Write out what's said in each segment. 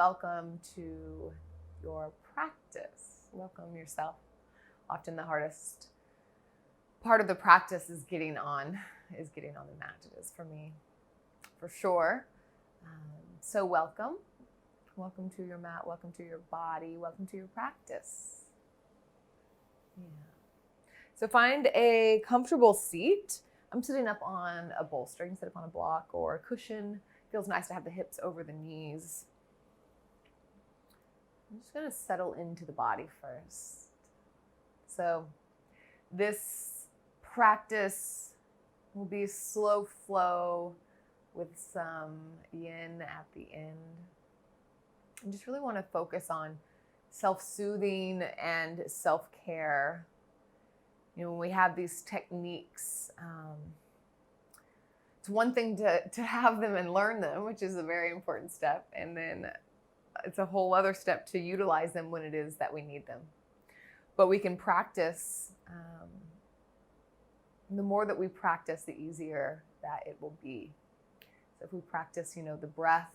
welcome to your practice. Welcome yourself. Often the hardest part of the practice is getting on the mat. It is for me, for sure. So welcome. Welcome to your mat. Welcome to your body. Welcome to your practice. Yeah. So find a comfortable seat. I'm sitting up on a bolster. You can sit up on a block or a cushion. Feels nice to have the hips over the knees. I'm just going to settle into the body first. So this practice will be slow flow with some yin at the end. I just really want to focus on self-soothing and self-care. You know, when we have these techniques, it's one thing to have them and learn them, which is a very important step. And then it's a whole other step to utilize them when it is that we need them. But we can practice. The more that we practice, the easier that it will be. So if we practice, the breath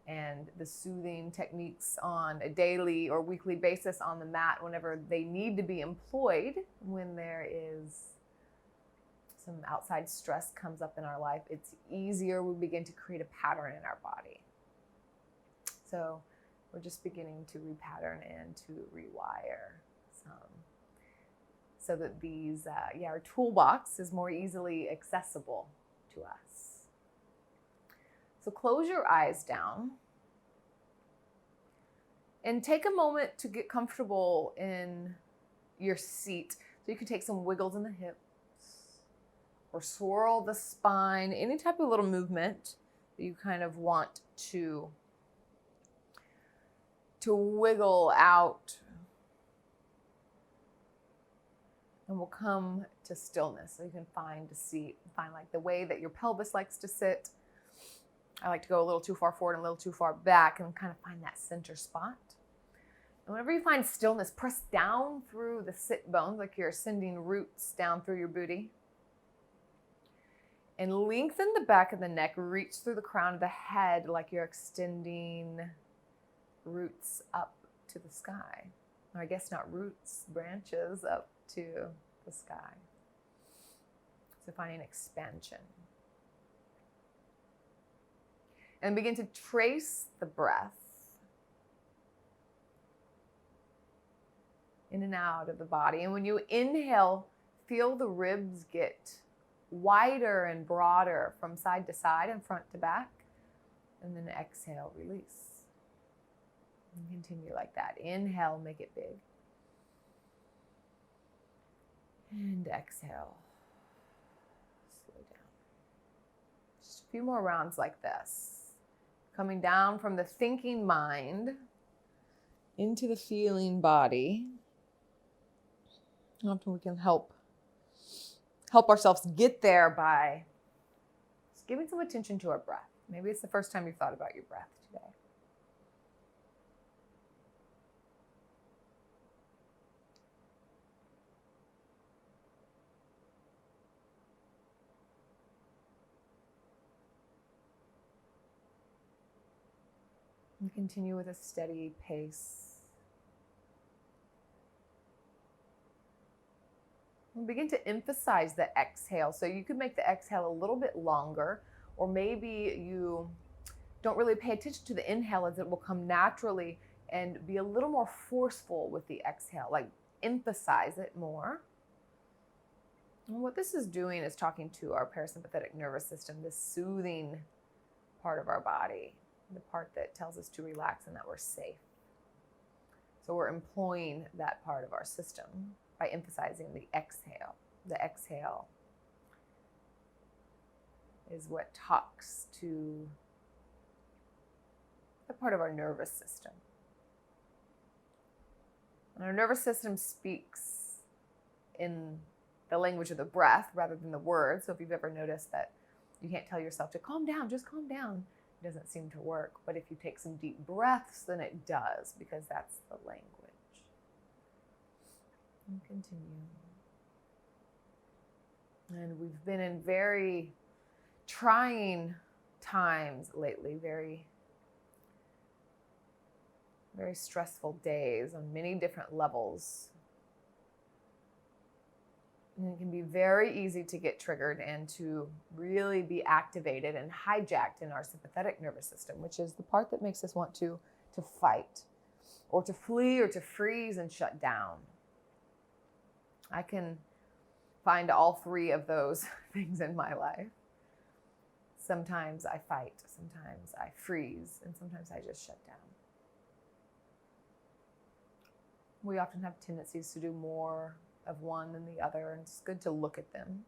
and the soothing techniques on a daily or weekly basis on the mat whenever they need to be employed, when there is some outside stress comes up in our life, it's easier. We begin to create a pattern in our body. So we're just beginning to repattern and to rewire some, so that these, our toolbox is more easily accessible to us. So close your eyes down and take a moment to get comfortable in your seat. So you can take some wiggles in the hips or swirl the spine, any type of little movement that you kind of want to wiggle out. And we'll come to stillness. So you can find a seat, find like the way that your pelvis likes to sit. I like to go a little too far forward and a little too far back and kind of find that center spot. And whenever you find stillness, press down through the sit bones like you're sending roots down through your booty. And lengthen the back of the neck, reach through the crown of the head like you're extending roots up to the sky. Or I guess not roots, branches up to the sky. So finding expansion. And begin to trace the breath in and out of the body. And when you inhale, feel the ribs get wider and broader from side to side and front to back. And then exhale, release. And continue like that. Inhale, make it big. And exhale. Slow down. Just a few more rounds like this. Coming down from the thinking mind into the feeling body. Often we can help ourselves get there by just giving some attention to our breath. Maybe it's the first time you've thought about your breath today. And continue with a steady pace. And begin to emphasize the exhale. So you could make the exhale a little bit longer, or maybe you don't really pay attention to the inhale as it will come naturally, and be a little more forceful with the exhale, like emphasize it more. And what this is doing is talking to our parasympathetic nervous system, this soothing part of our body, the part that tells us to relax and that we're safe. So we're employing that part of our system by emphasizing the exhale. The exhale is what talks to the part of our nervous system. And our nervous system speaks in the language of the breath rather than the words. So if you've ever noticed that you can't tell yourself to calm down, just calm down, it doesn't seem to work. But if you take some deep breaths, then it does, because that's the language. And continue. And we've been in very trying times lately, very very stressful days on many different levels. And it can be very easy to get triggered and to really be activated and hijacked in our sympathetic nervous system, which is the part that makes us want to fight or to flee or to freeze and shut down. I can find all three of those things in my life. Sometimes I fight, sometimes I freeze, and sometimes I just shut down. We often have tendencies to do more of one than the other, and it's good to look at them,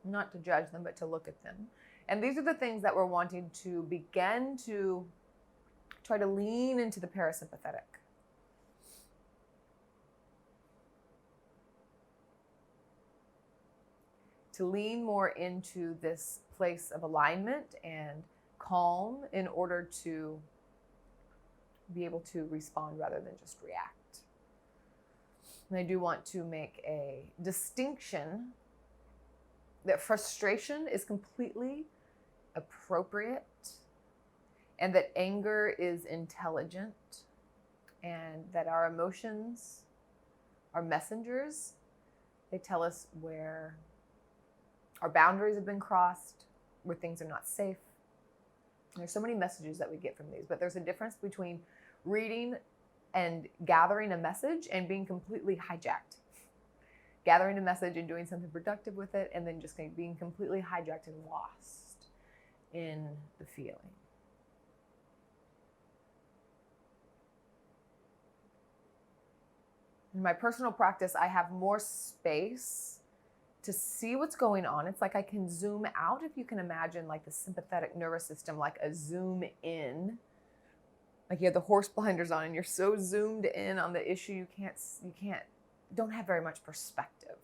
not to judge them, but to look at them. And these are the things that we're wanting to begin to try to lean into the parasympathetic. To lean more into this place of alignment and calm in order to be able to respond rather than just react. And I do want to make a distinction that frustration is completely appropriate and that anger is intelligent and that our emotions are messengers. They tell us where our boundaries have been crossed, where things are not safe. There's so many messages that we get from these, but there's a difference between reading and gathering a message and being completely hijacked. Gathering a message and doing something productive with it, and then just being completely hijacked and lost in the feeling. In my personal practice, I have more space to see what's going on. It's like I can zoom out, if you can imagine like the sympathetic nervous system, like a zoom in. Like you have the horse blinders on and you're so zoomed in on the issue, don't have very much perspective.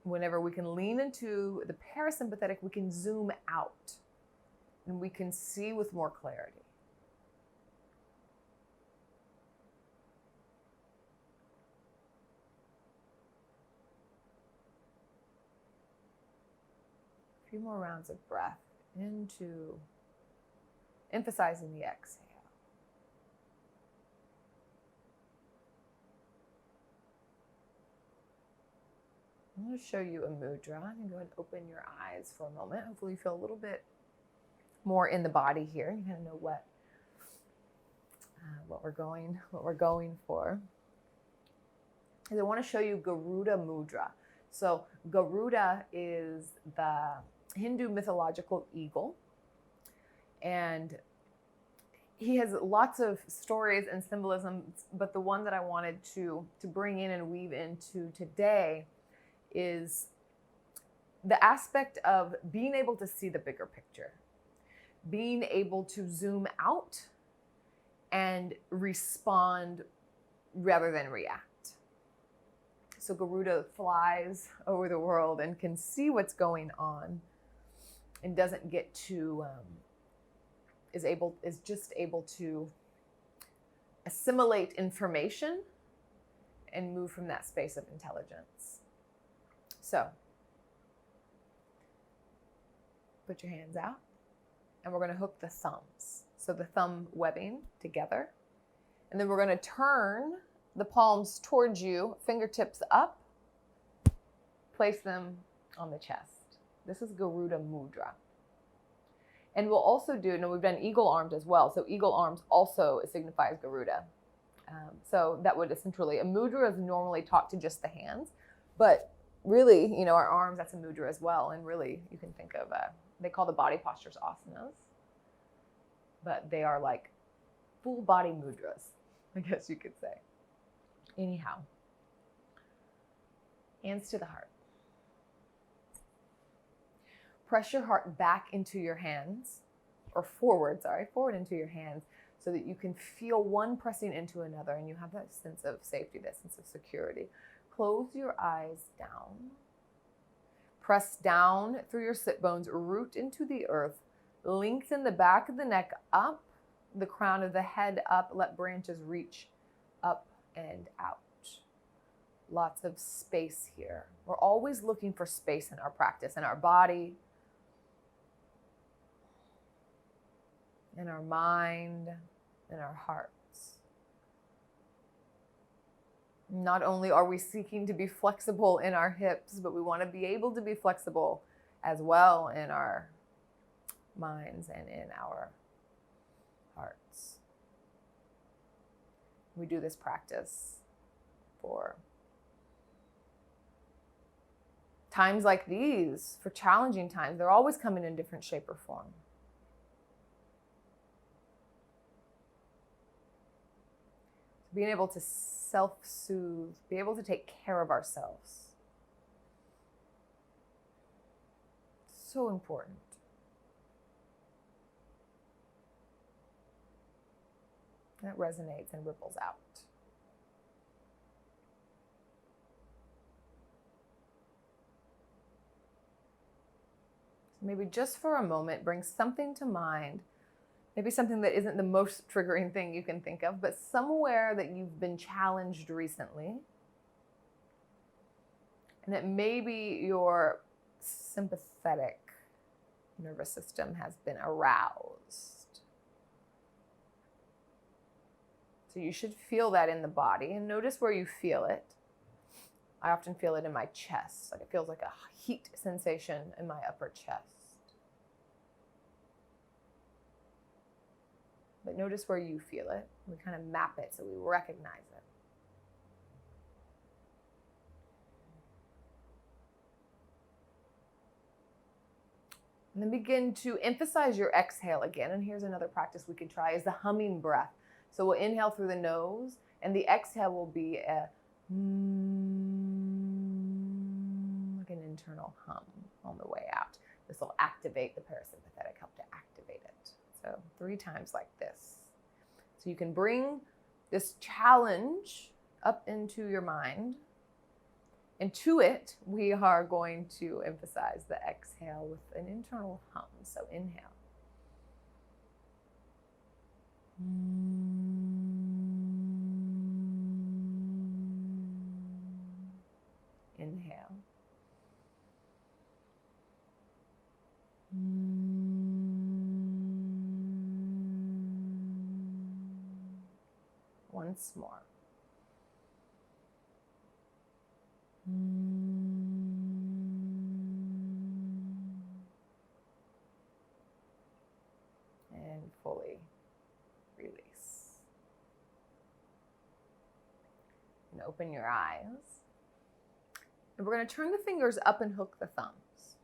Whenever we can lean into the parasympathetic, we can zoom out and we can see with more clarity. A few more rounds of breath into emphasizing the exhale. I'm going to show you a mudra. You can go ahead and open your eyes for a moment. Hopefully you feel a little bit more in the body here. You kind of know what we're going for. And I want to show you Garuda Mudra. So Garuda is the Hindu mythological eagle, and he has lots of stories and symbolism, but the one that I wanted to bring in and weave into today is the aspect of being able to see the bigger picture, being able to zoom out and respond rather than react. So Garuda flies over the world and can see what's going on and doesn't get to, is just able to assimilate information and move from that space of intelligence. So put your hands out and we're going to hook the thumbs. So the thumb webbing together. And then we're going to turn the palms towards you, fingertips up, place them on the chest. This is Garuda Mudra. And we'll also do, we've done eagle arms as well. So eagle arms also signifies Garuda. So that would essentially, a mudra is normally taught to just the hands, but really, our arms, that's a mudra as well. And really, you can think of, they call the body postures asanas, but they are like full body mudras, I guess you could say. Anyhow, hands to the heart. Press your heart back into your hands, or forward into your hands, so that you can feel one pressing into another and you have that sense of safety, that sense of security. Close your eyes down. Press down through your sit bones, root into the earth, lengthen the back of the neck up, the crown of the head up, let branches reach up and out. Lots of space here. We're always looking for space in our practice, in our body, in our mind. in our hearts. Not only are we seeking to be flexible in our hips, but we want to be able to be flexible as well in our minds and in our hearts. We do this practice for times like these, for challenging times. They're always coming in different shape or form. Being able to self-soothe, be able to take care of ourselves. So important. And it resonates and ripples out. So maybe just for a moment, bring something to mind. Maybe something that isn't the most triggering thing you can think of, but somewhere that you've been challenged recently. And that maybe your sympathetic nervous system has been aroused. So you should feel that in the body and notice where you feel it. I often feel it in my chest, like it feels like a heat sensation in my upper chest. But notice where you feel it. We kind of map it so we recognize it. And then begin to emphasize your exhale again. And here's another practice we could try is the humming breath. So we'll inhale through the nose, and the exhale will be a like an internal hum on the way out. This will activate the parasympathetic, help to activate it. So 3 times like this. So you can bring this challenge up into your mind. And to it, we are going to emphasize the exhale with an internal hum. So inhale. Inhale. Once more. And fully release. And open your eyes. And we're going to turn the fingers up and hook the thumbs.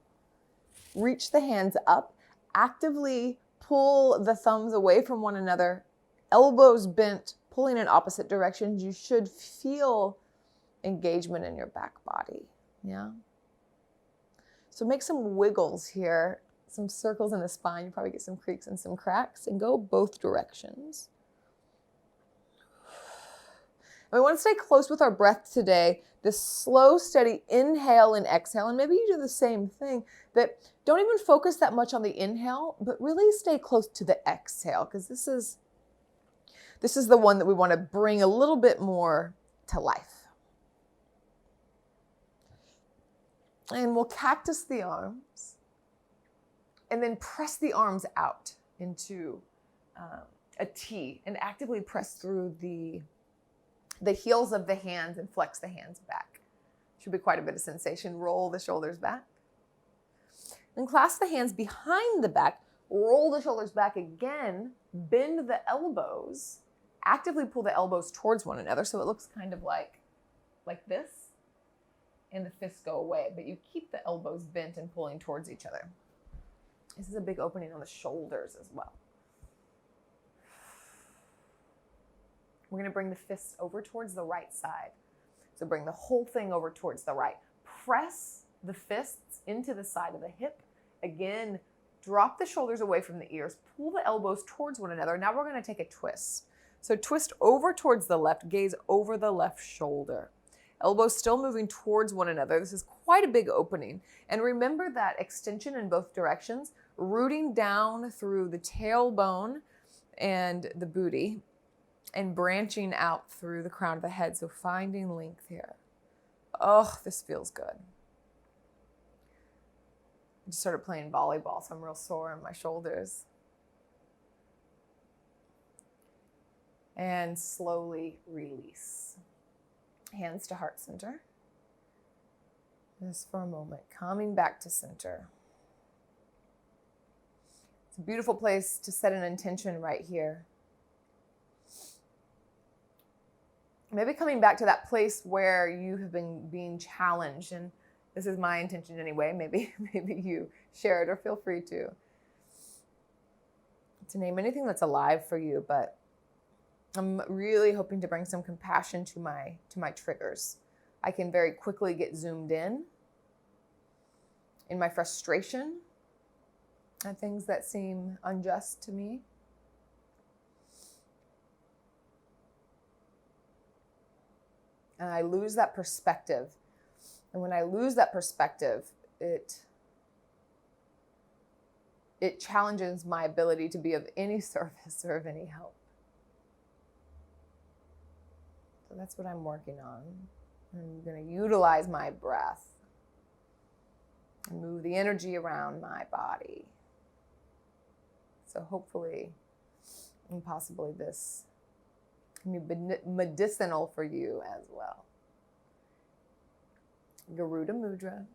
Reach the hands up. Actively pull the thumbs away from one another. Elbows bent, pulling in opposite directions. You should feel engagement in your back body. Yeah. So make some wiggles here, some circles in the spine. You probably get some creaks and some cracks, and go both directions. And we want to stay close with our breath today. This slow, steady inhale and exhale, and maybe you do the same thing, that don't even focus that much on the inhale, but really stay close to the exhale, because this is the one that we want to bring a little bit more to life. And we'll cactus the arms and then press the arms out into a T and actively press through the heels of the hands and flex the hands back. Should be quite a bit of sensation. Roll the shoulders back. Then clasp the hands behind the back. Roll the shoulders back again. Bend the elbows. Actively pull the elbows towards one another so it looks kind of like this. And the fists go away, but you keep the elbows bent and pulling towards each other. This is a big opening on the shoulders as well. We're going to bring the fists over towards the right side. So bring the whole thing over towards the right. Press the fists into the side of the hip. Again, drop the shoulders away from the ears. Pull the elbows towards one another. Now we're going to take a twist. So twist over towards the left, gaze over the left shoulder. Elbows still moving towards one another. This is quite a big opening. And remember that extension in both directions, rooting down through the tailbone and the booty and branching out through the crown of the head. So finding length here. Oh, this feels good. I just started playing volleyball, so I'm real sore in my shoulders. And slowly release. Hands to heart center. Just for a moment, coming back to center. It's a beautiful place to set an intention right here. Maybe coming back to that place where you have been being challenged, and this is my intention anyway. Maybe you share it or feel free to name anything that's alive for you, but I'm really hoping to bring some compassion to my triggers. I can very quickly get zoomed in my frustration at things that seem unjust to me. And I lose that perspective. And when I lose that perspective, it challenges my ability to be of any service or of any help. So that's what I'm working on. I'm going to utilize my breath and move the energy around my body. So hopefully and possibly this can be medicinal for you as well. Garuda Mudra.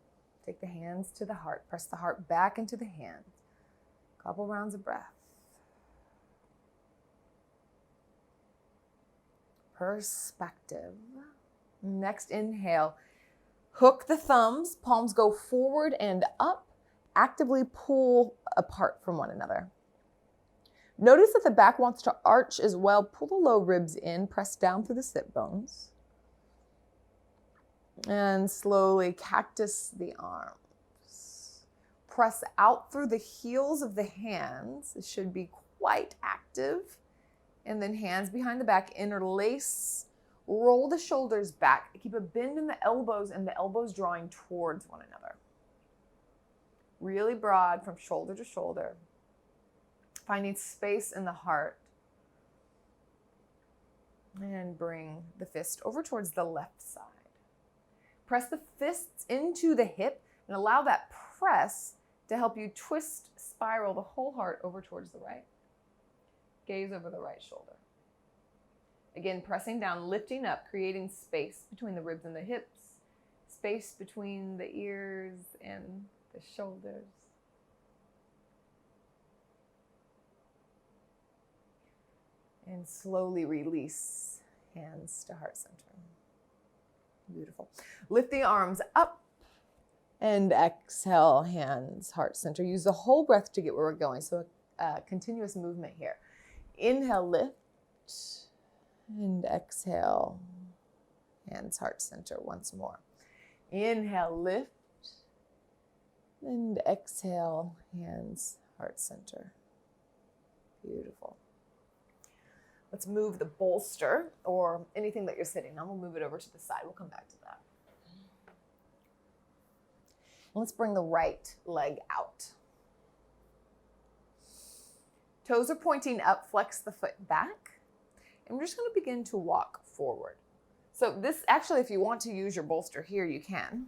Take the hands to the heart. Press the heart back into the hands. Couple rounds of breath. Perspective. Next inhale. Hook the thumbs. Palms go forward and up. Actively pull apart from one another. Notice that the back wants to arch as well. Pull the low ribs in. Press down through the sit bones. And slowly cactus the arms. Press out through the heels of the hands. It should be quite active. And then hands behind the back, interlace. Roll the shoulders back. Keep a bend in the elbows and the elbows drawing towards one another. Really broad from shoulder to shoulder. Finding space in the heart. And bring the fist over towards the left side. Press the fists into the hip and allow that press to help you twist, spiral the whole heart over towards the right. Gaze over the right shoulder. Again, pressing down, lifting up, creating space between the ribs and the hips, space between the ears and the shoulders. And slowly release, hands to heart center. Beautiful. Lift the arms up and exhale, hands, heart center. Use the whole breath to get where we're going. So a continuous movement here. Inhale, lift, and exhale, hands, heart center once more. Inhale, lift, and exhale, hands, heart center. Beautiful. Let's move the bolster or anything that you're sitting on. We'll move it over to the side. We'll come back to that. Let's bring the right leg out. Toes are pointing up, flex the foot back. And we're just going to begin to walk forward. So this, actually, if you want to use your bolster here, you can.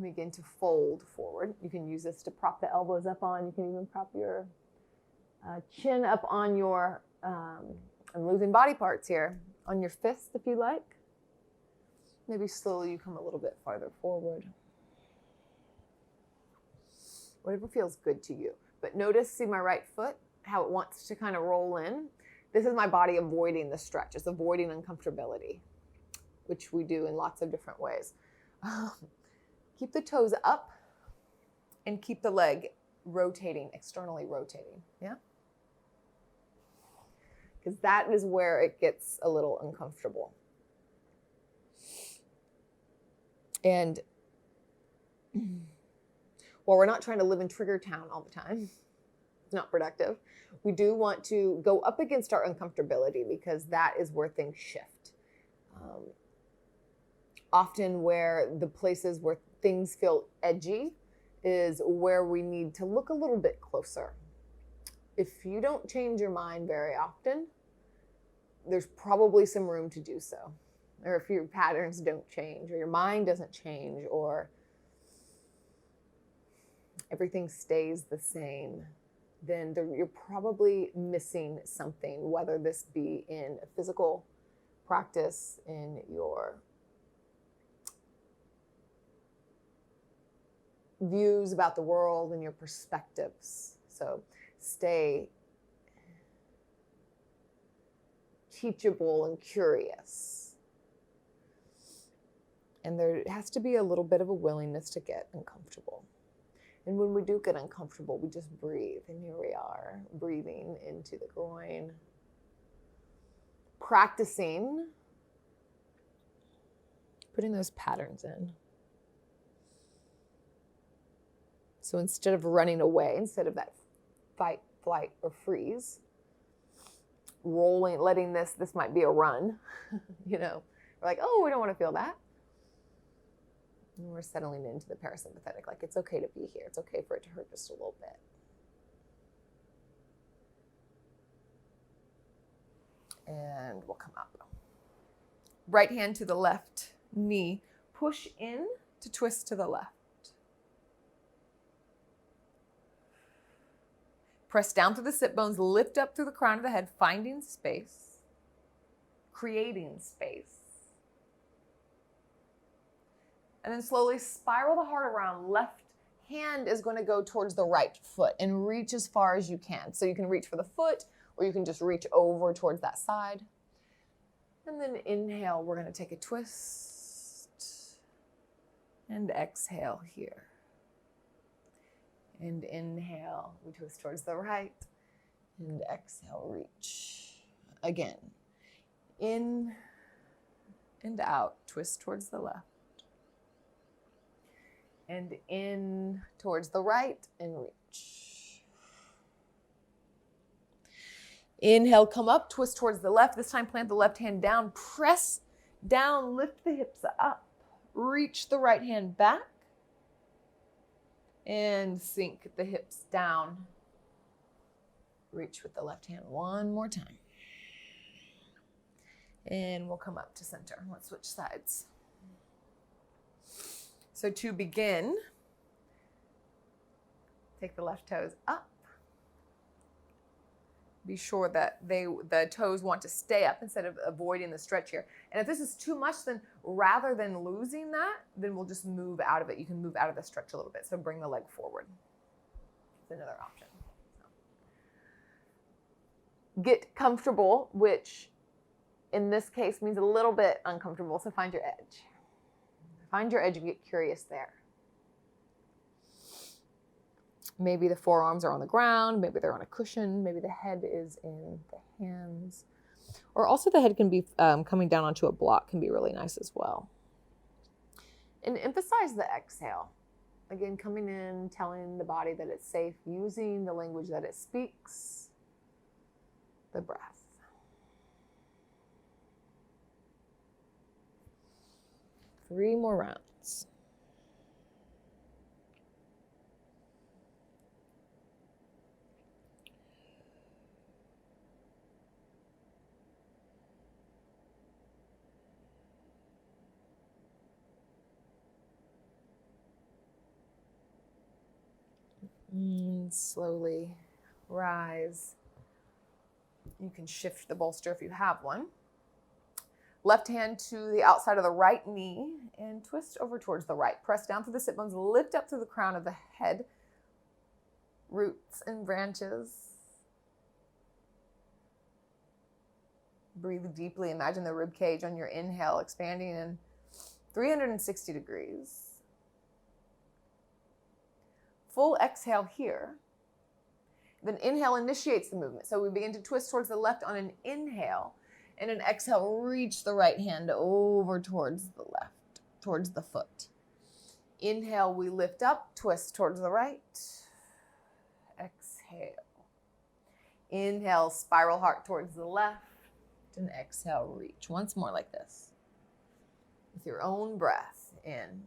Begin to fold forward. You can use this to prop the elbows up on. You can even prop your chin up on your, I'm losing body parts here, on your fist if you like. Maybe slowly you come a little bit farther forward. Whatever feels good to you. But notice, see my right foot, how it wants to kind of roll in. This is my body avoiding the stretch. It's avoiding uncomfortability, which we do in lots of different ways. Keep the toes up and keep the leg rotating, externally rotating, yeah? Because that is where it gets a little uncomfortable. And while we're not trying to live in trigger town all the time, it's not productive, we do want to go up against our uncomfortability because that is where things shift. Often where the places where things feel edgy is where we need to look a little bit closer. If you don't change your mind very often, there's probably some room to do so. Or if your patterns don't change, or your mind doesn't change, or everything stays the same, then you're probably missing something, whether this be in a physical practice, in your views about the world, and your perspectives. So stay teachable and curious. And there has to be a little bit of a willingness to get uncomfortable. And when we do get uncomfortable, we just breathe. And here we are, breathing into the groin. Practicing putting those patterns in. So instead of running away, instead of that fight, flight, or freeze, rolling, letting this might be a run, we're like, oh, we don't want to feel that. And we're settling into the parasympathetic, like it's okay to be here. It's okay for it to hurt just a little bit. And we'll come up. Right hand to the left knee. Push in to twist to the left. Press down through the sit bones, lift up through the crown of the head, finding space, creating space. And then slowly spiral the heart around. Left hand is going to go towards the right foot and reach as far as you can. So you can reach for the foot, or you can just reach over towards that side. And then inhale, we're going to take a twist. And exhale here. And inhale, we twist towards the right. And exhale, reach. Again. In and out, twist towards the left. And in towards the right and reach. Inhale, come up, twist towards the left. This time plant the left hand down, press down, lift the hips up. Reach the right hand back. And sink the hips down. Reach with the left hand one more time. And we'll come up to center. Let's switch sides. So to begin, take the left toes up. Be sure that the toes want to stay up instead of avoiding the stretch here. And if this is too much, then rather than losing that, then we'll just move out of it. You can move out of the stretch a little bit. So bring the leg forward. It's another option. Get comfortable, which in this case means a little bit uncomfortable. So find your edge. Find your edge and get curious there. Maybe the forearms are on the ground. Maybe they're on a cushion. Maybe the head is in the hands. Or also the head can be coming down onto a block, can be really nice as well. And emphasize the exhale. Again, coming in, telling the body that it's safe, using the language that it speaks. The breath. Three more rounds. And slowly rise. You can shift the bolster if you have one. Left hand to the outside of the right knee and twist over towards the right. Press down through the sit bones, lift up through the crown of the head. Roots and branches. Breathe deeply. Imagine the rib cage on your inhale expanding in 360 degrees. Full exhale here. Then inhale initiates the movement. So we begin to twist towards the left on an inhale. And an exhale, reach the right hand over towards the left, towards the foot. Inhale, we lift up, twist towards the right. Exhale. Inhale, spiral heart towards the left. And exhale, reach. Once more like this. With your own breath in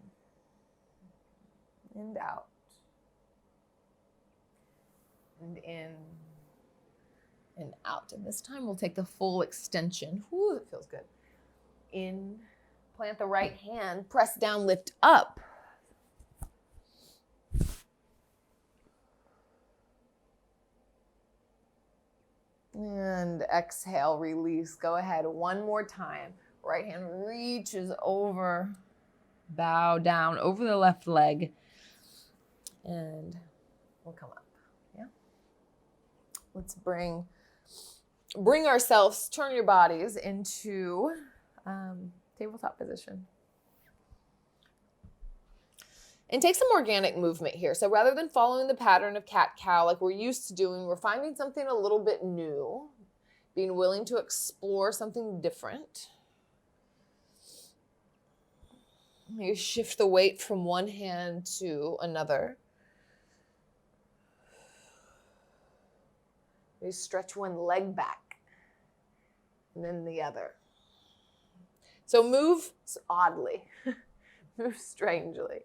and out. And in and out. And this time we'll take the full extension. Whew, it feels good. In, plant the right hand, press down, lift up. And exhale, release. Go ahead, one more time. Right hand reaches over, bow down over the left leg, and we'll come up. Yeah. Let's bring ourselves, turn your bodies into tabletop position. And take some organic movement here. So rather than following the pattern of cat-cow like we're used to doing, we're finding something a little bit new, being willing to explore something different. You shift the weight from one hand to another. You stretch one leg back and then the other. So move oddly, move strangely.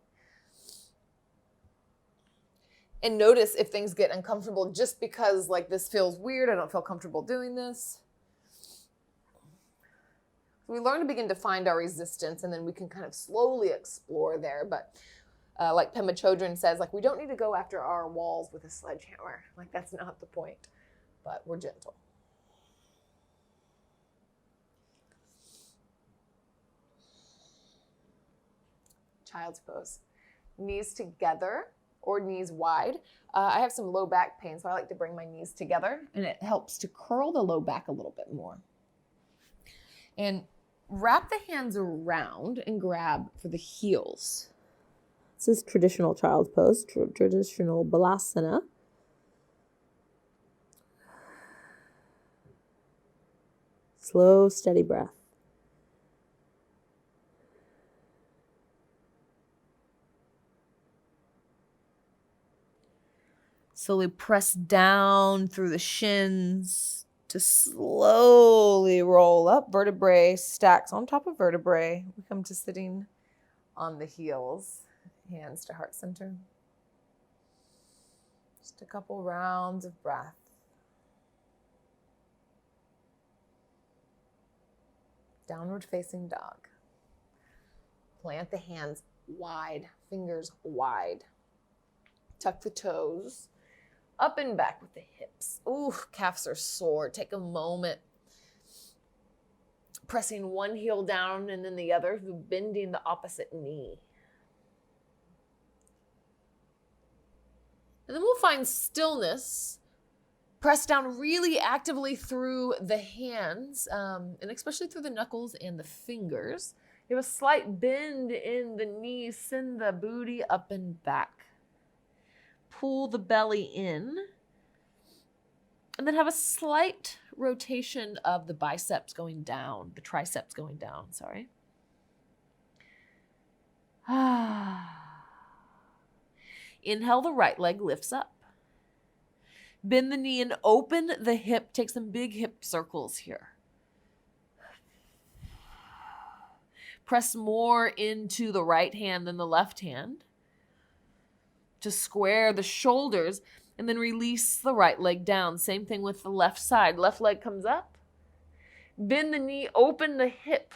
And notice if things get uncomfortable just because like this feels weird, I don't feel comfortable doing this. We learn to begin to find our resistance and then we can kind of slowly explore there. But like Pema Chodron says, like we don't need to go after our walls with a sledgehammer. Like that's not the point, but we're gentle. Child's pose. Knees together or knees wide. I have some low back pain, so I like to bring my knees together, and it helps to curl the low back a little bit more. And wrap the hands around and grab for the heels. This is traditional child's pose, traditional balasana. Slow, steady breath. Slowly press down through the shins to slowly roll up. Vertebrae stacks on top of vertebrae. We come to sitting on the heels, hands to heart center. Just a couple rounds of breath. Downward facing dog. Plant the hands wide, fingers wide. Tuck the toes. Up and back with the hips. Ooh, calves are sore. Take a moment. Pressing one heel down and then the other, bending the opposite knee. And then we'll find stillness. Press down really actively through the hands, and especially through the knuckles and the fingers. You have a slight bend in the knees. Send the booty up and back. Pull the belly in, and then have a slight rotation of the biceps going down, the triceps going down, sorry. Inhale, the right leg lifts up. Bend the knee and open the hip. Take some big hip circles here. Press more into the right hand than the left hand to square the shoulders, and then release the right leg down. Same thing with the left side. Left leg comes up. Bend the knee, open the hip.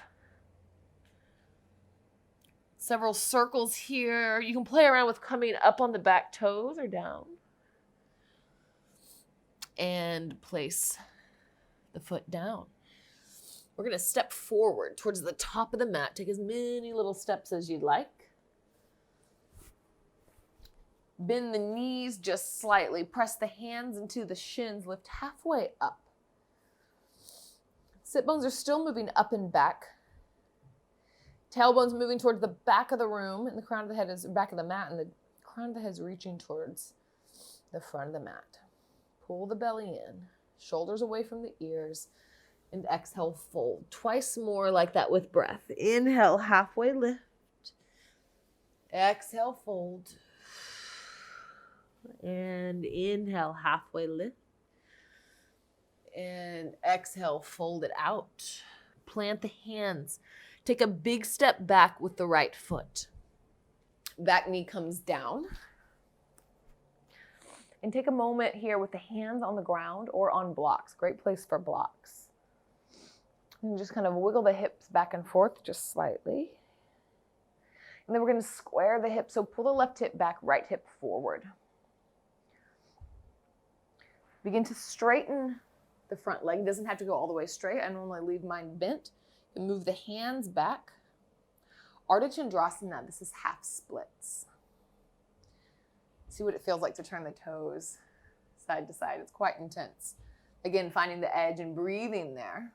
Several circles here. You can play around with coming up on the back toes or down. And place the foot down. We're going to step forward towards the top of the mat. Take as many little steps as you'd like. Bend the knees just slightly. Press the hands into the shins. Lift halfway up. Sit bones are still moving up and back. Tailbones moving towards the back of the room, and the crown of the head is back of the mat, and the crown of the head is reaching towards the front of the mat. Pull the belly in, shoulders away from the ears, and exhale, fold. Twice more like that with breath. Inhale, halfway lift. Exhale, fold. And inhale, halfway lift. And exhale, fold it out. Plant the hands. Take a big step back with the right foot. Back knee comes down. And take a moment here with the hands on the ground or on blocks. Great place for blocks. And just kind of wiggle the hips back and forth just slightly. And then we're going to square the hips. So pull the left hip back, right hip forward. Begin to straighten the front leg. It doesn't have to go all the way straight. I normally leave mine bent. You move the hands back. Ardha Chandrasana, this is half splits. See what it feels like to turn the toes side to side. It's quite intense. Again, finding the edge and breathing there.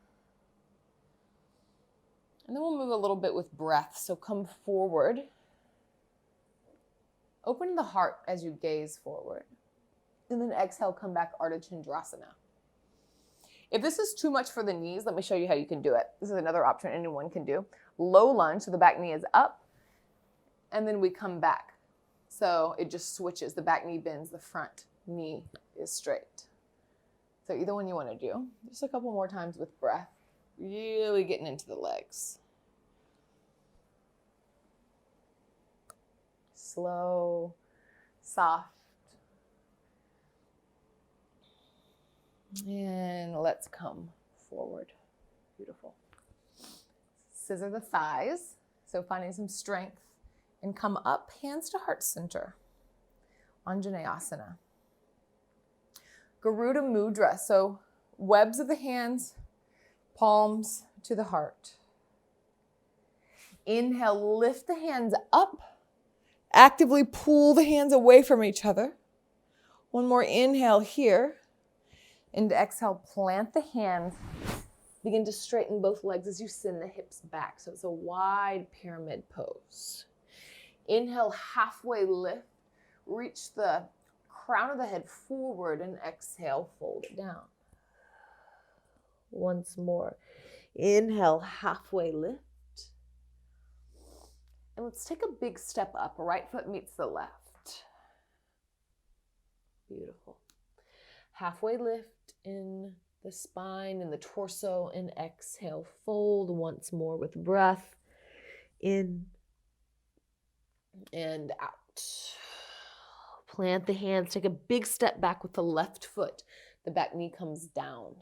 And then we'll move a little bit with breath. So come forward. Open the heart as you gaze forward. And then exhale, come back, Ardha Chandrasana. If this is too much for the knees, let me show you how you can do it. This is another option anyone can do. Low lunge, so the back knee is up, and then we come back. So it just switches. The back knee bends, the front knee is straight. So either one you want to do. Just a couple more times with breath. Really getting into the legs. Slow, soft. And let's come forward. Beautiful. Scissor the thighs. So finding some strength. And come up, hands to heart center. Anjaneyasana. Garuda Mudra. So webs of the hands, palms to the heart. Inhale, lift the hands up. Actively pull the hands away from each other. One more inhale here. And exhale, plant the hands. Begin to straighten both legs as you send the hips back. So it's a wide pyramid pose. Inhale, halfway lift. Reach the crown of the head forward and exhale, fold it down. Once more. Inhale, halfway lift. And let's take a big step up. Right foot meets the left. Beautiful. Halfway lift in the spine and the torso, and exhale, fold once more with breath. In and out. Plant the hands, take a big step back with the left foot. The back knee comes down.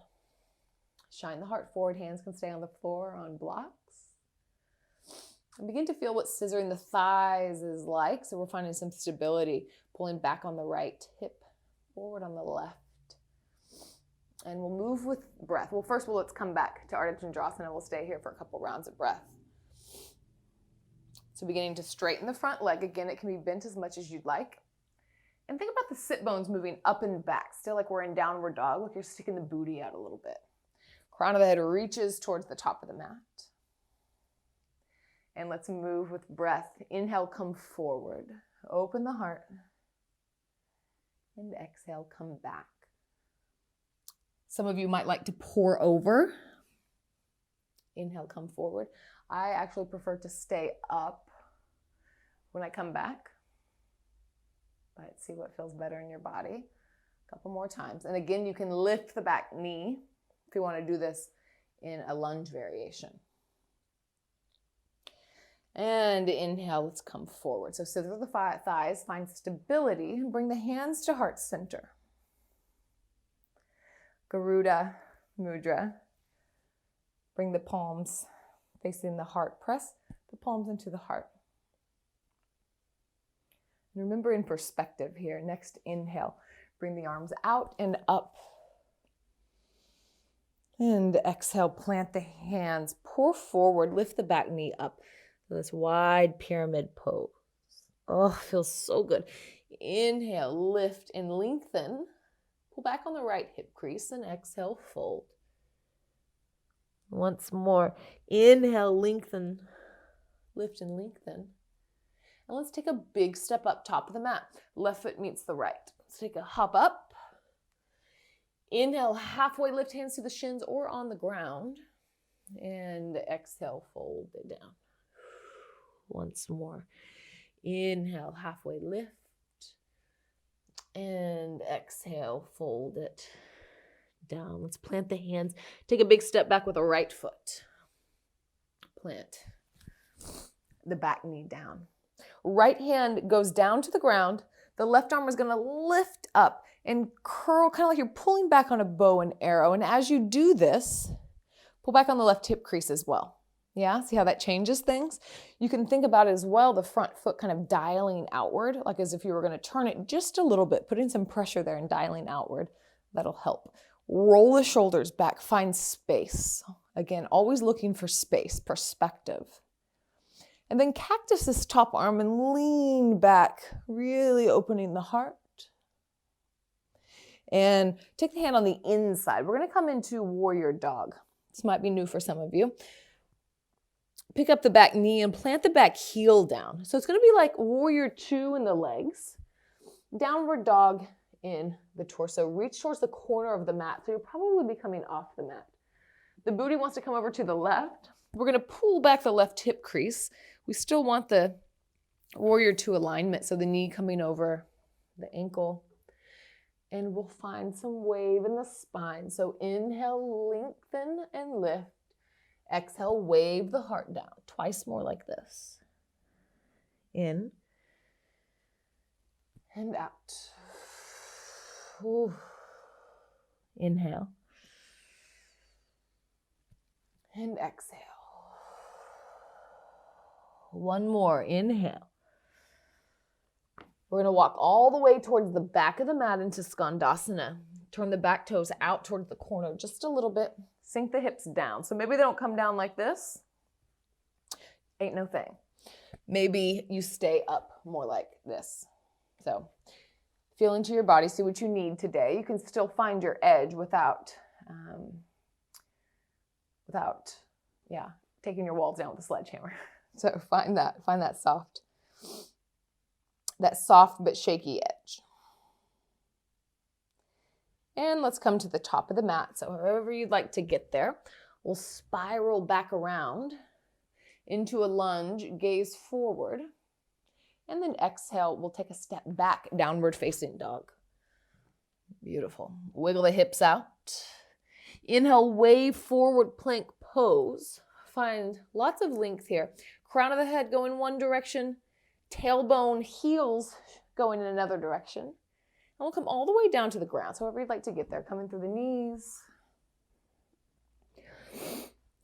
Shine the heart forward, hands can stay on the floor on blocks. And begin to feel what scissoring the thighs is like. So we're finding some stability, pulling back on the right hip, forward on the left. And we'll move with breath. Well, first, let's come back to Ardha Chandrasana. We'll stay here for a couple rounds of breath. So beginning to straighten the front leg. Again, it can be bent as much as you'd like. And think about the sit bones moving up and back. Still like we're in downward dog, like you're sticking the booty out a little bit. Crown of the head reaches towards the top of the mat. And let's move with breath. Inhale, come forward. Open the heart. And exhale, come back. Some of you might like to pour over. Inhale, come forward. I actually prefer to stay up when I come back. But see what feels better in your body. A couple more times. And again, you can lift the back knee if you want to do this in a lunge variation. And inhale, let's come forward. So scissor the thighs, find stability, and bring the hands to heart center. Garuda Mudra. Bring the palms facing the heart. Press the palms into the heart. And remember in perspective here. Next inhale, bring the arms out and up. And exhale, plant the hands, pour forward, lift the back knee up. So this wide pyramid pose. Oh, feels so good. Inhale, lift and lengthen. Pull back on the right hip crease and exhale, fold. Once more. Inhale, lengthen. Lift and lengthen. And let's take a big step up top of the mat. Left foot meets the right. Let's take a hop up. Inhale, halfway lift, hands to the shins or on the ground. And exhale, fold it down. Once more. Inhale, halfway lift. And exhale, fold it down. Let's plant the hands. Take a big step back with the right foot. Plant the back knee down. Right hand goes down to the ground. The left arm is going to lift up and curl, kind of like you're pulling back on a bow and arrow. And as you do this, pull back on the left hip crease as well. Yeah, see how that changes things? You can think about it as well, the front foot kind of dialing outward, like as if you were going to turn it just a little bit, putting some pressure there and dialing outward. That'll help Roll the shoulders back, find space. Again, always looking for space, perspective. And then cactus this top arm and lean back, really opening the heart. And take the hand on the inside. We're going to come into warrior dog. This might be new for some of you. Pick up the back knee and plant the back heel down. So it's going to be like warrior 2 in the legs. Downward dog in the torso. Reach towards the corner of the mat. So you'll probably be coming off the mat. The booty wants to come over to the left. We're going to pull back the left hip crease. We still want the warrior 2 alignment. So the knee coming over the ankle. And we'll find some wave in the spine. So inhale, lengthen and lift. Exhale, wave the heart down. Twice more like this. In and out. Ooh. Inhale. And exhale. One more. Inhale. We're going to walk all the way towards the back of the mat into Skandasana. Turn the back toes out towards the corner just a little bit. Sink the hips down. So maybe they don't come down like this. Ain't no thing. Maybe you stay up more like this. So feel into your body. See what you need today. You can still find your edge without taking your walls down with a sledgehammer. So find that soft but shaky edge. And let's come to the top of the mat. So however you'd like to get there, we'll spiral back around into a lunge, gaze forward. And then exhale, we'll take a step back, downward facing dog. Beautiful. Wiggle the hips out. Inhale, wave forward plank pose. Find lots of length here. Crown of the head go in one direction. Tailbone, heels going in another direction. And we'll come all the way down to the ground. So however you'd like to get there, coming through the knees.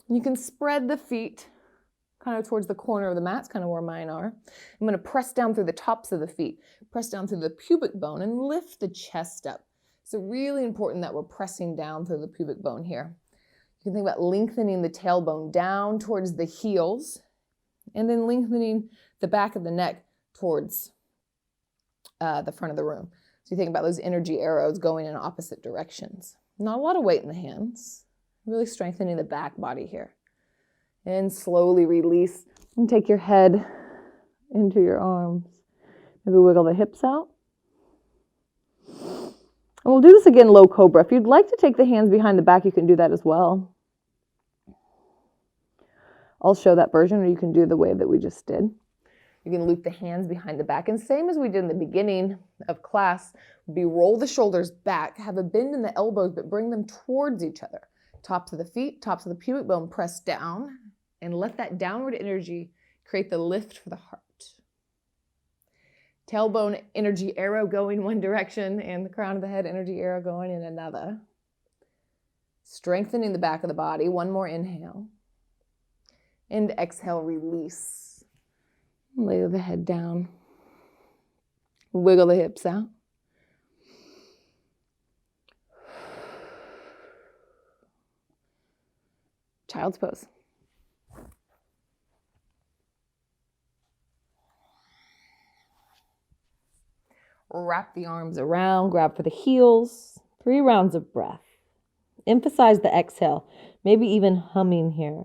You can spread the feet kind of towards the corner of the mat. It's kind of where mine are. I'm going to press down through the tops of the feet. Press down through the pubic bone and lift the chest up. So really important that we're pressing down through the pubic bone here. You can think about lengthening the tailbone down towards the heels and then lengthening the back of the neck towards the front of the room. So you think about those energy arrows going in opposite directions. Not a lot of weight in the hands. Really strengthening the back body here. And slowly release and take your head into your arms. Maybe wiggle the hips out. And we'll do this again, low cobra. If you'd like to take the hands behind the back, you can do that as well. I'll show that version, or you can do the way that we just did. You can loop the hands behind the back. And same as we did in the beginning of class, would be roll the shoulders back, have a bend in the elbows, but bring them towards each other. Tops of the feet, tops of the pubic bone, press down, and let that downward energy create the lift for the heart. Tailbone energy arrow going one direction, and the crown of the head energy arrow going in another. Strengthening the back of the body. One more inhale. And exhale, release. Lay the head down. Wiggle the hips out. Child's pose. Wrap the arms around, grab for the heels. 3 rounds of breath. Emphasize the exhale, maybe even humming here.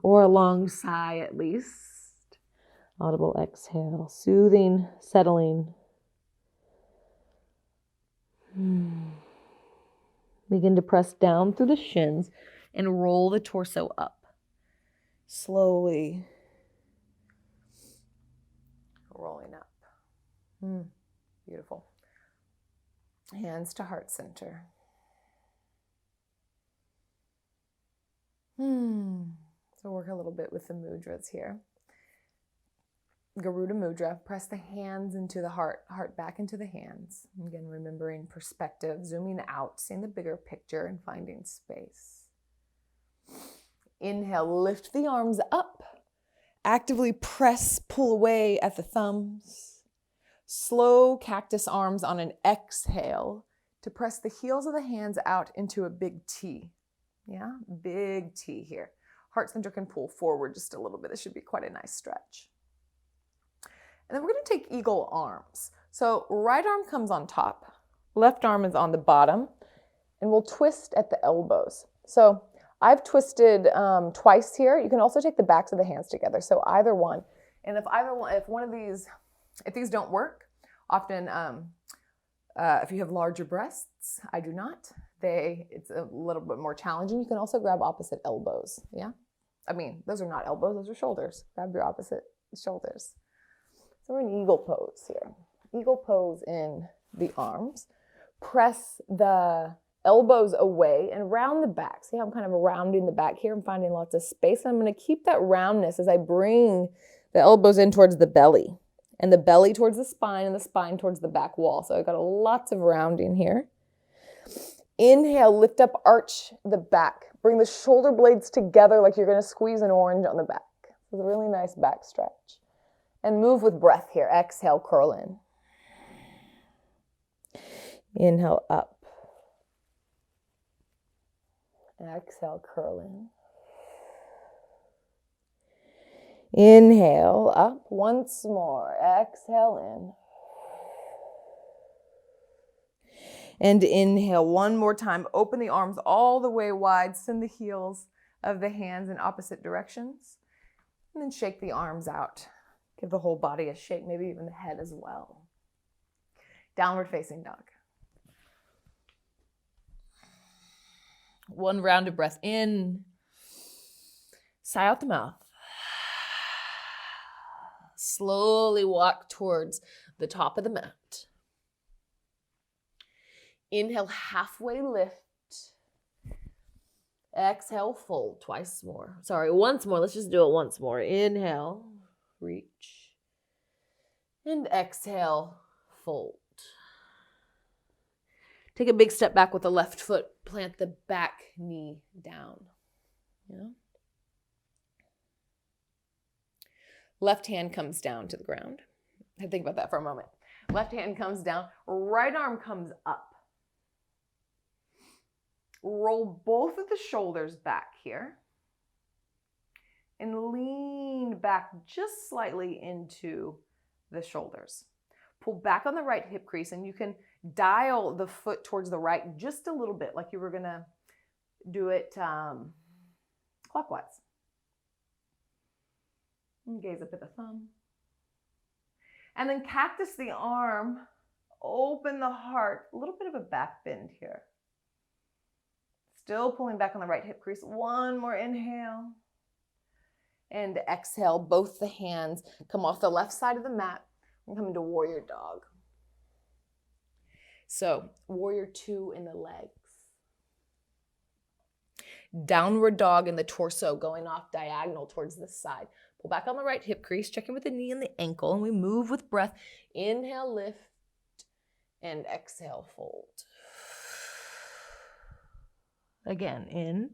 Or a long sigh at least. Audible exhale, soothing, settling. Begin to press down through the shins and roll the torso up. Slowly rolling up. Beautiful. Hands to heart center. So work a little bit with the mudras here. Garuda Mudra. Press the hands into the heart back into the hands. Again, remembering perspective, zooming out, seeing the bigger picture and finding space. Inhale, lift the arms up. Actively press, pull away at the thumbs. Slow cactus arms on an exhale. to press the heels of the hands out into a big T. Yeah, big T here. Heart center can pull forward just a little bit. This should be quite a nice stretch. And then we're going to take eagle arms. So right arm comes on top, left arm is on the bottom, and we'll twist at the elbows. So I've twisted twice here. You can also take the backs of the hands together, so either one. And if these don't work, often if you have larger breasts, I do not, it's a little bit more challenging. You can also grab opposite elbows, yeah? I mean, those are not elbows, those are shoulders. Grab your opposite shoulders. So we're in eagle pose here. Eagle pose in the arms. Press the elbows away and round the back. See how I'm kind of rounding the back here? I'm finding lots of space. I'm going to keep that roundness as I bring the elbows in towards the belly and the belly towards the spine and the spine towards the back wall. So I've got lots of rounding here. Inhale, lift up, arch the back. Bring the shoulder blades together like you're going to squeeze an orange on the back. It's a really nice back stretch. And move with breath here. Exhale, curl in. Inhale, up. Exhale, curl in. Inhale, up. Once more. Exhale in. And inhale one more time. Open the arms all the way wide. Send the heels of the hands in opposite directions. And then shake the arms out. Give the whole body a shake, maybe even the head as well. Downward facing dog. One round of breath in. Sigh out the mouth. Slowly walk towards the top of the mat. Inhale, halfway lift. Exhale, fold twice more. Sorry, once more. Let's just do it once more. Inhale, reach. And exhale, fold. Take a big step back with the left foot. Plant the back knee down. Yeah. Left hand comes down to the ground. Think about that for a moment. Left hand comes down. Right arm comes up. Roll both of the shoulders back here. And lean back just slightly into the shoulders. Pull back on the right hip crease, and you can dial the foot towards the right just a little bit, like you were gonna do it clockwise. And gaze up at the thumb. And then cactus the arm, open the heart, a little bit of a back bend here. Still pulling back on the right hip crease. One more inhale. And exhale, both the hands come off the left side of the mat and come into warrior dog. So, warrior two in the legs. Downward dog in the torso, going off diagonal towards the side. Pull back on the right hip crease, check in with the knee and the ankle, and we move with breath. Inhale, lift, and exhale, fold. Again, in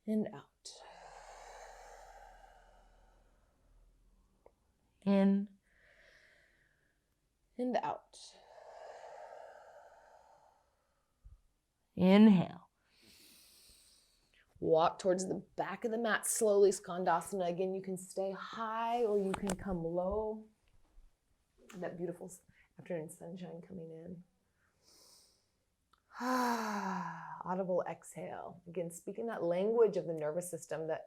and out. In and out. Inhale. Walk towards the back of the mat slowly, Skandasana. Again, you can stay high or you can come low. That beautiful afternoon sunshine coming in. Audible exhale. Again, speaking that language of the nervous system, that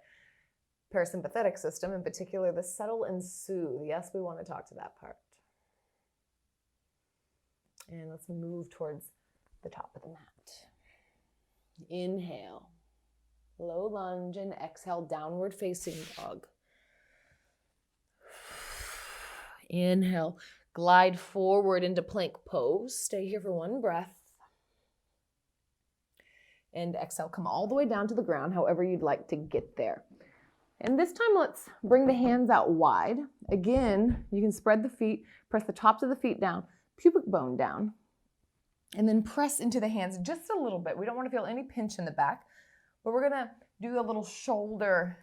parasympathetic system, in particular, the settle and soothe. Yes, we want to talk to that part. And let's move towards the top of the mat. Inhale, low lunge, and exhale, downward facing dog. Inhale, glide forward into plank pose. Stay here for one breath. And exhale, come all the way down to the ground, however you'd like to get there. And this time, let's bring the hands out wide. Again, you can spread the feet, press the tops of the feet down, pubic bone down, and then press into the hands just a little bit. We don't want to feel any pinch in the back, but we're going to do a little shoulder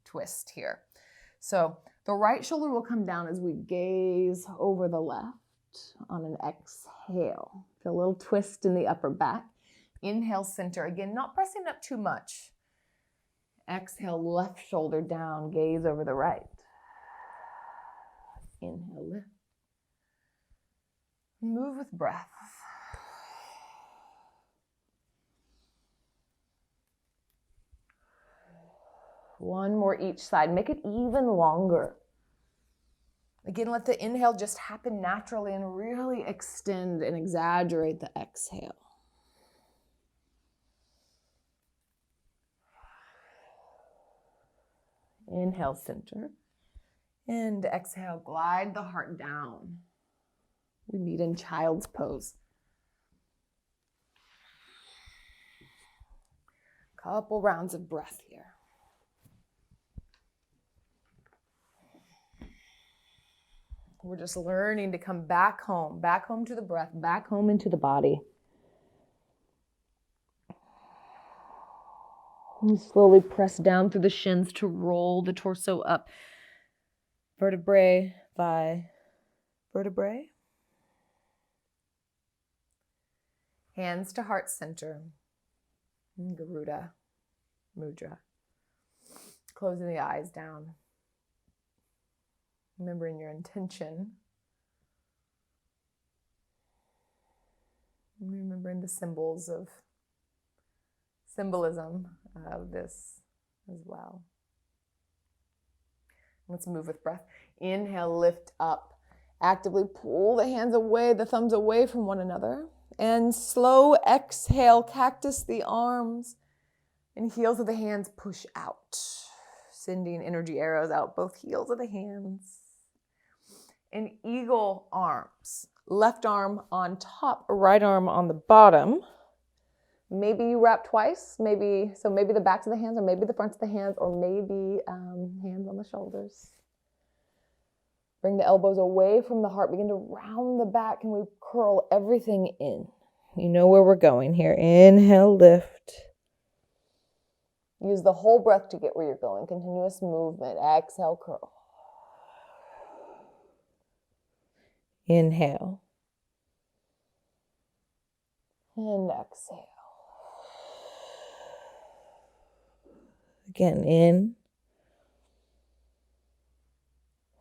twist here. So the right shoulder will come down as we gaze over the left. on an exhale. Feel a little twist in the upper back. Inhale, center. Again, not pressing up too much. Exhale, left shoulder down, gaze over the right. Inhale, lift. Move with breath. One more each side. Make it even longer. Again, let the inhale just happen naturally and really extend and exaggerate the exhale. Inhale, center. And exhale, glide the heart down. We meet in child's pose. Couple rounds of breath here. We're just learning to come back home to the breath, back home into the body. And slowly press down through the shins to roll the torso up. Vertebrae by vertebrae. Hands to heart center. Garuda Mudra. Closing the eyes down. Remembering your intention. Remembering the symbolism of this as well. Let's move with breath. Inhale, lift up. Actively pull the hands away, the thumbs away from one another. And slow exhale, cactus the arms. And heels of the hands push out. Sending energy arrows out both heels of the hands. And eagle arms. Left arm on top, right arm on the bottom. Maybe you wrap twice, maybe the backs of the hands, or maybe the fronts of the hands, or maybe hands on the shoulders. Bring the elbows away from the heart, begin to round the back, and we curl everything in. You know where we're going here. Inhale, lift. Use the whole breath to get where you're going. Continuous movement. Exhale, curl. Inhale. And exhale. Again, in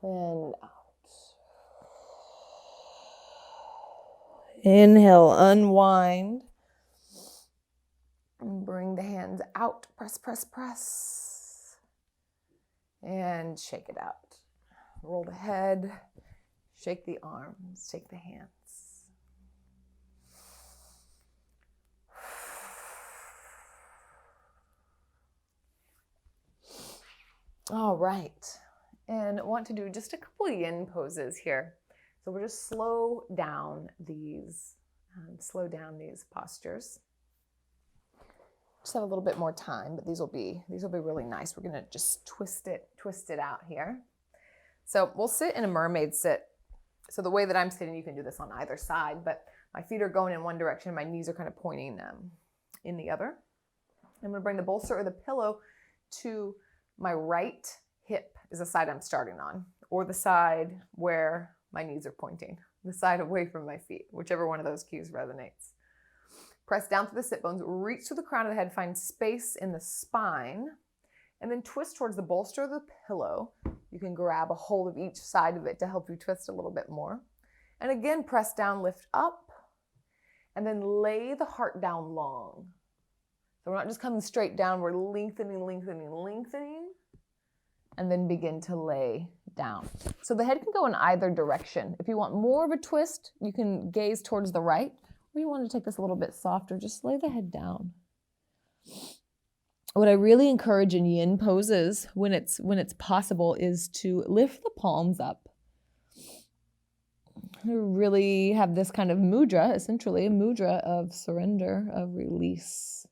and out. Inhale, unwind. And bring the hands out. Press, press, press. And shake it out. Roll the head. Shake the arms. Shake the hands. All right, and I want to do just a couple yin poses here. So we'll just slow down these postures. Just have a little bit more time, but these will be really nice. We're gonna just twist it out here. So we'll sit in a mermaid sit. So the way that I'm sitting, you can do this on either side, but my feet are going in one direction, my knees are kind of pointing in the other. I'm gonna bring the bolster or the pillow to my right hip is the side I'm starting on, or the side where my knees are pointing, the side away from my feet, whichever one of those cues resonates. Press down through the sit bones, reach to the crown of the head, find space in the spine, and then twist towards the bolster or the pillow. You can grab a hold of each side of it to help you twist a little bit more. And again, press down, lift up, and then lay the heart down long. So we're not just coming straight down, we're lengthening, and then begin to lay down. So the head can go in either direction. If you want more of a twist, you can gaze towards the right, or you want to take this a little bit softer, just lay the head down. What I really encourage in yin poses when it's possible is to lift the palms up. Really have this kind of mudra, essentially a mudra of surrender, of release.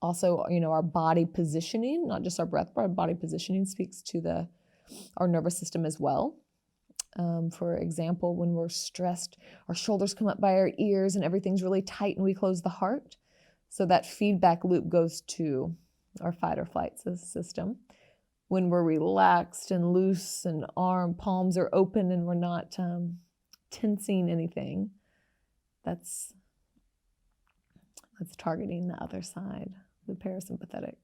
Also, our body positioning, not just our breath, but our body positioning speaks to our nervous system as well. For example, when we're stressed, our shoulders come up by our ears and everything's really tight and we close the heart. So that feedback loop goes to our fight or flight system. when we're relaxed and loose and arm palms are open and we're not tensing anything, that's targeting the other side, the parasympathetic.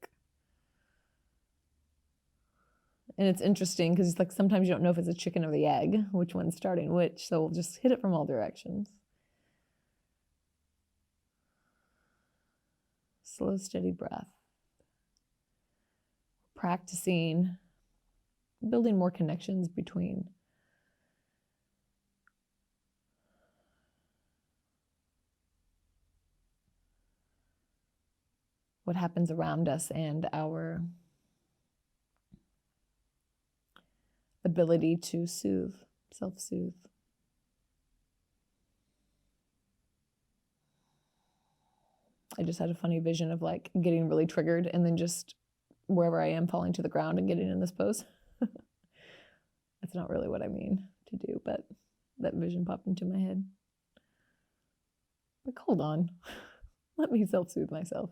And it's interesting because it's like sometimes you don't know if it's a chicken or the egg, which one's starting which, so we'll just hit it from all directions. Slow, steady breath. Practicing building more connections between what happens around us and our ability to soothe, self-soothe. I just had a funny vision of like getting really triggered and then just wherever I am falling to the ground and getting in this pose. That's not really what I mean to do, but that vision popped into my head. Like, hold on. Let me self-soothe myself.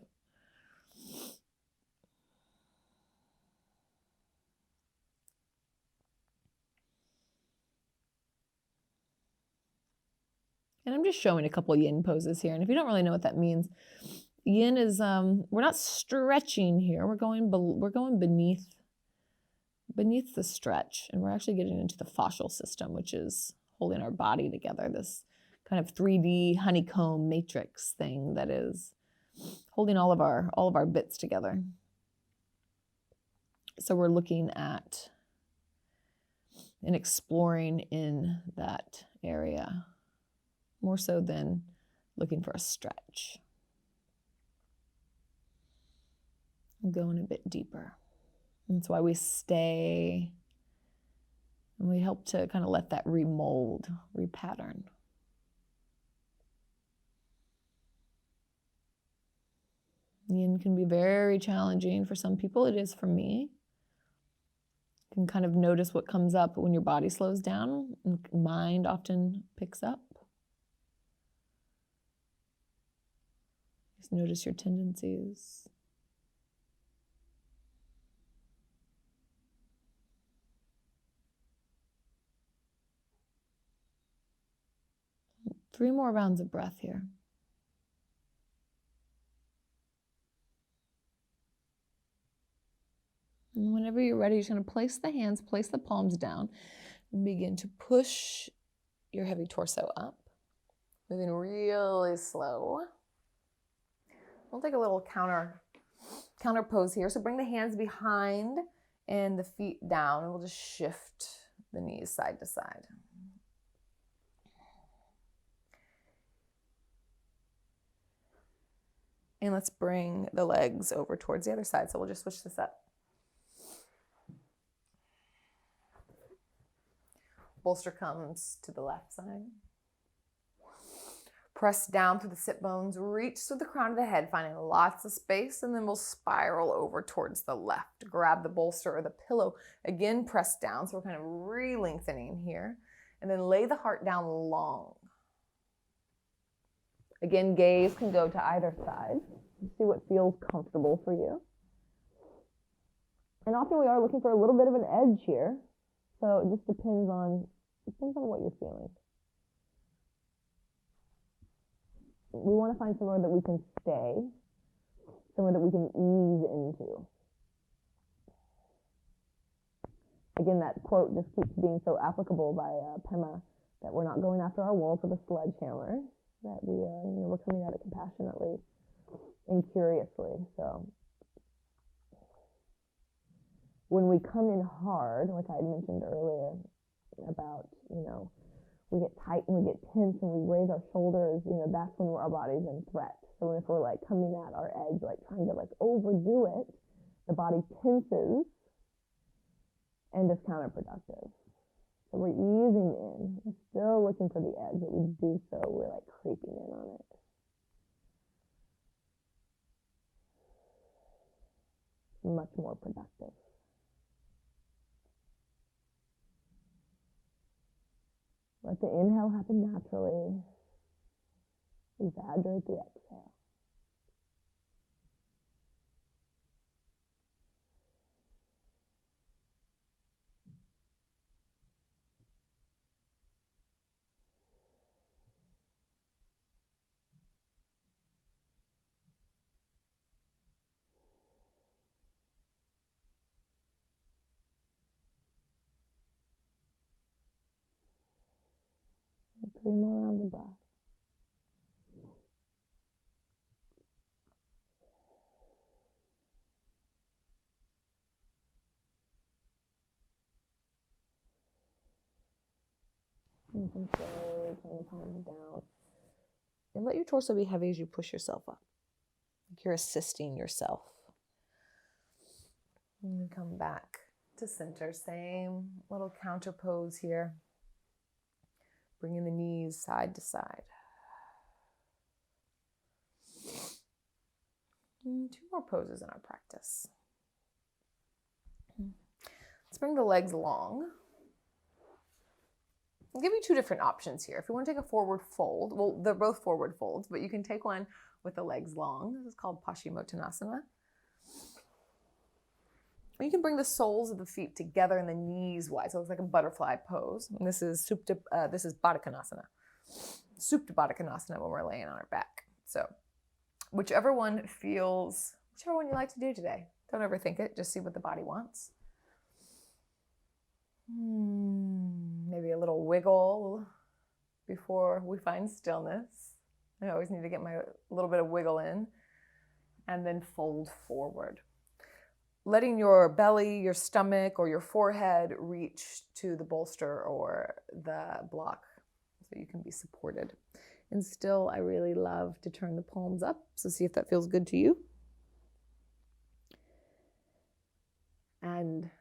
And I'm just showing a couple yin poses here. And if you don't really know what that means, yin is, we're not stretching here. We're going beneath the stretch. And we're actually getting into the fascial system, which is holding our body together. This kind of 3D honeycomb matrix thing that is holding all of our bits together. So we're looking at and exploring in that area, more so than looking for a stretch. I'm going a bit deeper. That's why we stay and we help to kind of let that remold, repattern. Yin can be very challenging for some people. It is for me. You can kind of notice what comes up when your body slows down and mind often picks up. Just notice your tendencies. Three more rounds of breath here. And whenever you're ready, you're just going to place the palms down, and begin to push your heavy torso up, moving really slow. We'll take a little counter pose here. So bring the hands behind and the feet down, and we'll just shift the knees side to side. And let's bring the legs over towards the other side. So we'll just switch this up. Bolster comes to the left side. Press down through the sit bones, reach through the crown of the head, finding lots of space, and then we'll spiral over towards the left. Grab the bolster or the pillow. Again, press down, so we're kind of re-lengthening here. And then lay the heart down long. Again, gaze can go to either side. See what feels comfortable for you. And often we are looking for a little bit of an edge here. So it just depends on what you're feeling. We want to find somewhere that we can stay, somewhere that we can ease into. Again, that quote just keeps being so applicable by Pema, that we're not going after our world with a sledgehammer, that we're coming at it compassionately and curiously. So when we come in hard, like I had mentioned earlier about, we get tight and we get tense and we raise our shoulders, that's when our body's in threat. So if we're like coming at our edge, like trying to like overdo it, the body tenses and is counterproductive. So we're easing in. We're still looking for the edge, but we do so, we're like creeping in on it. Much more productive. Let the inhale happen naturally. Exaggerate the exhale. 3 more rounds of breath. You can slowly turn the palms down. And let your torso be heavy as you push yourself up. Like you're assisting yourself. And then come back to center. Same little counter pose here. Bringing the knees side to side. And 2 more poses in our practice. Let's bring the legs long. I'll give you 2 different options here. If you want to take a forward fold, well, they're both forward folds, but you can take one with the legs long. This is called Paschimottanasana. Or you can bring the soles of the feet together and the knees wide, so it looks like a butterfly pose. And this is Baddha Konasana. Supta Baddha Konasana when we're laying on our back. So whichever one you like to do today. Don't overthink it. Just see what the body wants. Maybe a little wiggle before we find stillness. I always need to get my little bit of wiggle in. And then fold forward. Letting your belly, your stomach, or your forehead reach to the bolster or the block so you can be supported. And still, I really love to turn the palms up. So see if that feels good to you. And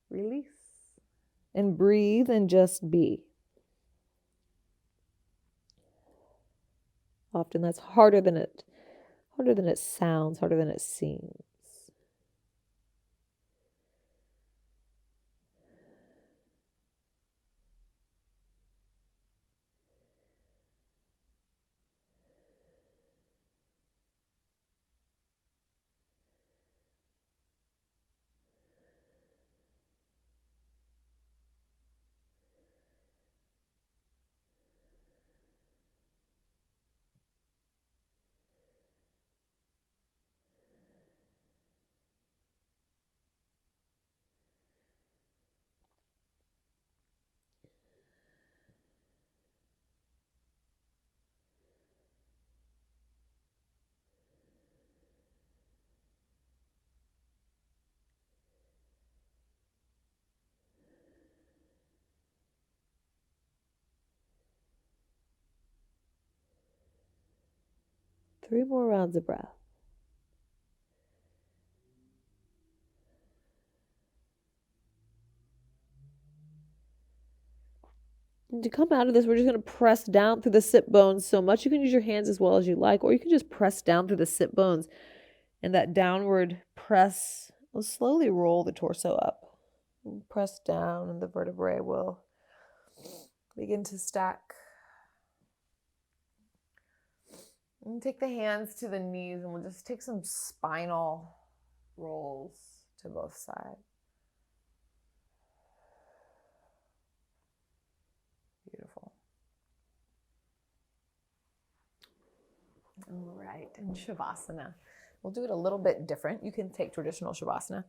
release. And breathe and just be. Often that's harder than it sounds, harder than it seems. Three more rounds of breath. And to come out of this, we're just going to press down through the sit bones so much. You can use your hands as well as you like, or you can just press down through the sit bones. And that downward press will slowly roll the torso up. And press down, and the vertebrae will begin to stack. And take the hands to the knees, and we'll just take some spinal rolls to both sides. Beautiful. All right, and Shavasana. We'll do it a little bit different. You can take traditional Shavasana.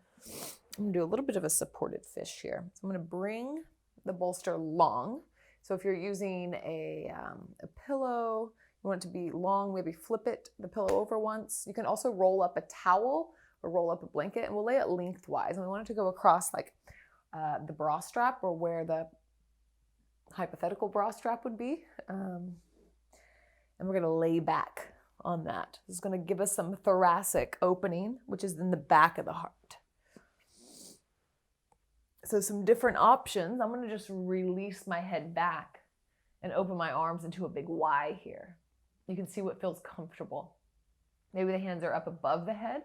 I'm going to do a little bit of a supported fish here. So I'm going to bring the bolster long. So if you're using a pillow, you want it to be long, maybe flip the pillow over once. You can also roll up a towel or roll up a blanket, and we'll lay it lengthwise. And we want it to go across like the bra strap, or where the hypothetical bra strap would be. And we're going to lay back on that. This is going to give us some thoracic opening, which is in the back of the heart. So some different options. I'm going to just release my head back and open my arms into a big Y here. You can see what feels comfortable. Maybe the hands are up above the head.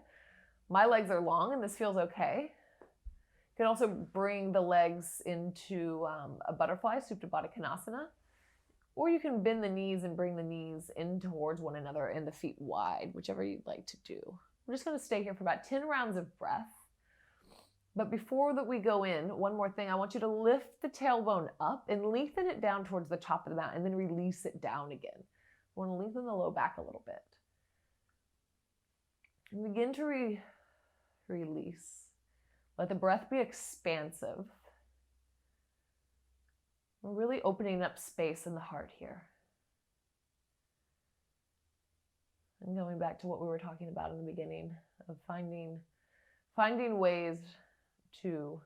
My legs are long, and this feels okay. You can also bring the legs into a butterfly, Supta Baddha Konasana. Or you can bend the knees and bring the knees in towards one another and the feet wide, whichever you'd like to do. I'm just going to stay here for about 10 rounds of breath. But before that we go in, one more thing. I want you to lift the tailbone up and lengthen it down towards the top of the mat, and then release it down again. I want to lengthen the low back a little bit. And begin to release. Let the breath be expansive. We're really opening up space in the heart here. And going back to what we were talking about in the beginning of finding ways to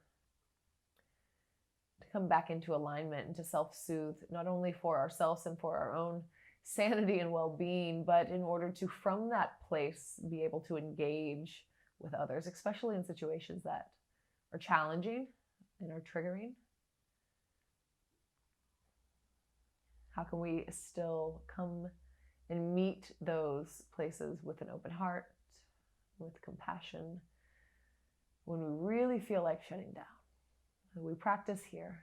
come back into alignment and to self-soothe, not only for ourselves and for our own sanity and well-being, but in order to, from that place, be able to engage with others, especially in situations that are challenging and are triggering. How can we still come and meet those places with an open heart, with compassion, when we really feel like shutting down? We practice here.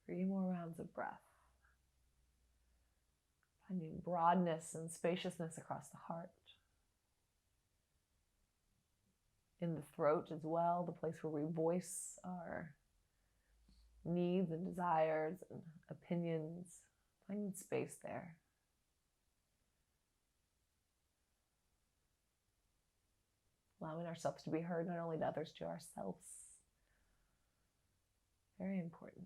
Three more rounds of breath. Finding broadness and spaciousness across the heart. In the throat as well, the place where we voice our needs and desires and opinions. Finding space there. Allowing ourselves to be heard, not only to others, to ourselves. Very important.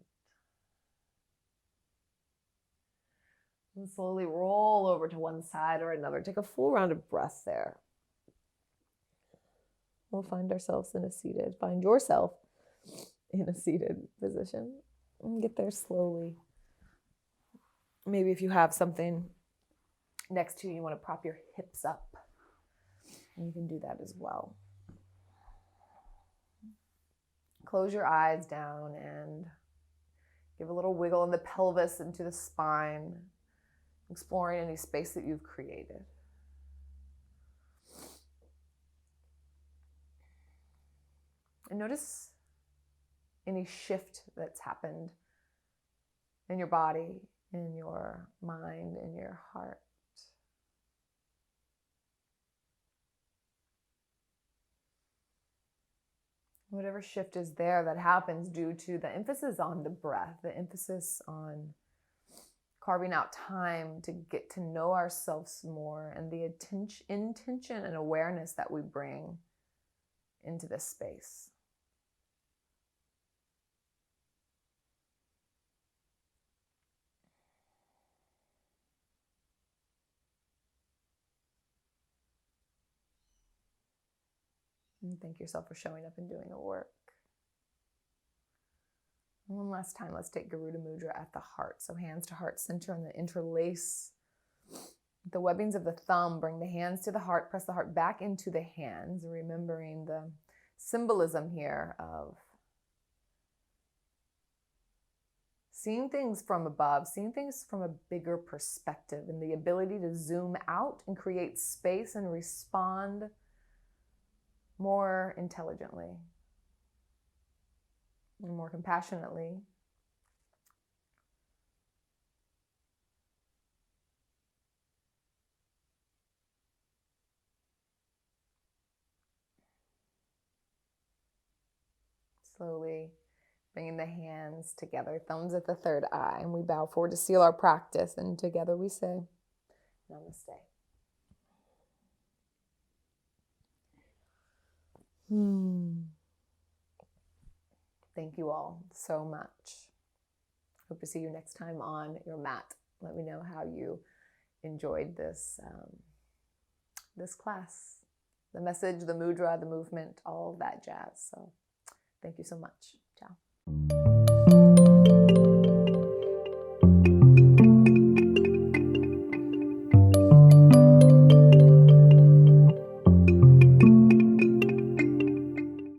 And slowly roll over to one side or another. Take a full round of breath there. We'll find yourself in a seated position. And get there slowly. Maybe if you have something next to you, you want to prop your hips up. And you can do that as well. Close your eyes down and give a little wiggle in the pelvis into the spine, exploring any space that you've created. And notice any shift that's happened in your body, in your mind, in your heart. Whatever shift is there that happens due to the emphasis on the breath, the emphasis on carving out time to get to know ourselves more, and the intention and awareness that we bring into this space. And thank yourself for showing up and doing the work. One last time, let's take Garuda Mudra at the heart. So hands to heart center and then interlace the webbings of the thumb. Bring the hands to the heart, press the heart back into the hands, remembering the symbolism here of seeing things from above, seeing things from a bigger perspective, and the ability to zoom out and create space and respond more intelligently and more compassionately. Slowly bringing the hands together, thumbs at the third eye, and we bow forward to seal our practice, and together we say, Namaste. Thank you all so much. Hope to see you next time on your mat. Let me know how you enjoyed this class. The message, the mudra, the movement, all of that jazz. So thank you so much. Ciao.